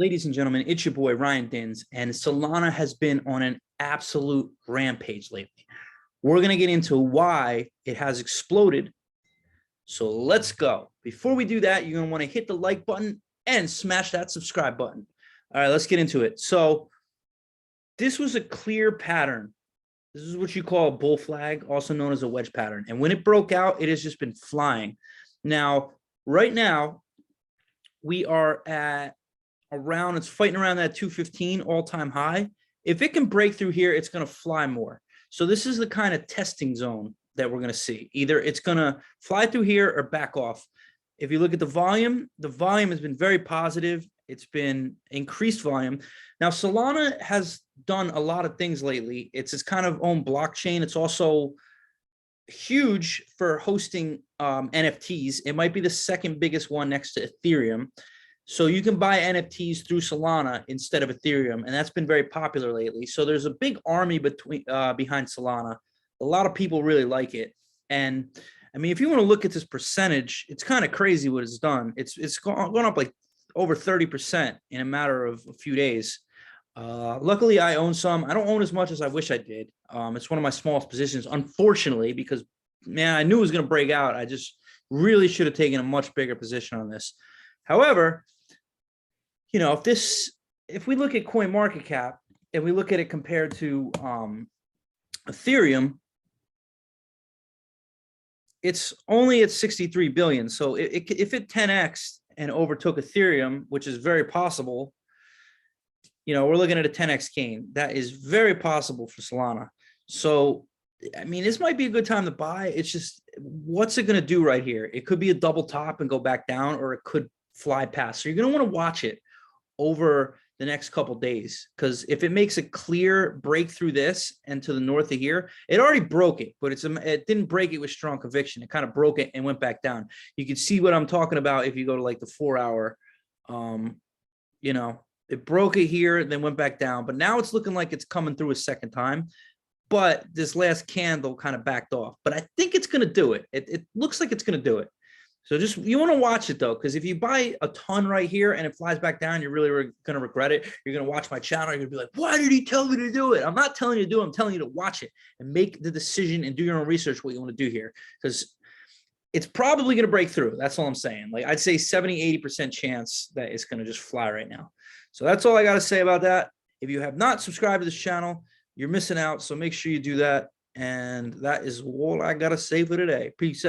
Ladies and gentlemen, it's your boy Ryan Dins, and Solana has been on an absolute rampage lately. We're going to get into why it has exploded. So let's go. Before we do that, you're going to want to hit the like button and smash that subscribe button. All right, let's get into it. So this was a clear pattern. This is what you call a bull flag, also known as a wedge pattern. And when it broke out, it has just been flying. Now, right now, we are at around, it's fighting around that 215 all-time high. If it can break through here, it's going to fly more. So this is the kind of testing zone that we're going to see. Either it's going to fly through here or back off. If you look at the volume has been very positive. It's been increased volume. Now, Solana has done a lot of things lately. It's its kind of own blockchain. It's also huge for hosting NFTs. It might be the second biggest one next to Ethereum. So you can buy NFTs through Solana instead of Ethereum, and that's been very popular lately. So there's a big army behind Solana. A lot of people really like it. And I mean, if you want to look at this percentage, it's kind of crazy what it's done. It's gone up like over 30% in a matter of a few days. Luckily, I own some. I don't own as much as I wish I did. It's one of my smallest positions, unfortunately, because, man, I knew it was going to break out. I just really should have taken a much bigger position on this. However, you know, if we look at coin market cap and we look at it compared to Ethereum, it's only at 63 billion. So if it 10x and overtook Ethereum, which is very possible, you know, we're looking at a 10x gain. That is very possible for Solana. So, I mean, this might be a good time to buy. It's just, what's it going to do right here? It could be a double top and go back down, or it could fly past. So you're going to want to watch it over the next couple of days, because if it makes a clear break through this and to the north of here, it already broke it, but it didn't break it with strong conviction. It kind of broke it and went back down. You can see what I'm talking about if you go to like the 4 hour. You know, it broke it here, then went back down, but now it's looking like it's coming through a second time. But this last candle kind of backed off, but I think it's going to do it. It looks like it's going to do it. So just, you want to watch it though, because if you buy a ton right here and it flies back down, you're really going to regret it. You're going to watch my channel. You're going to be like, why did he tell me to do it? I'm not telling you to do it. I'm telling you to watch it and make the decision and do your own research what you want to do here, because it's probably going to break through. That's all I'm saying. Like, I'd say 70-80% chance that it's going to just fly right now. So that's all I got to say about that. If you have not subscribed to this channel, you're missing out. So make sure you do that. And that is all I got to say for today. Peace out.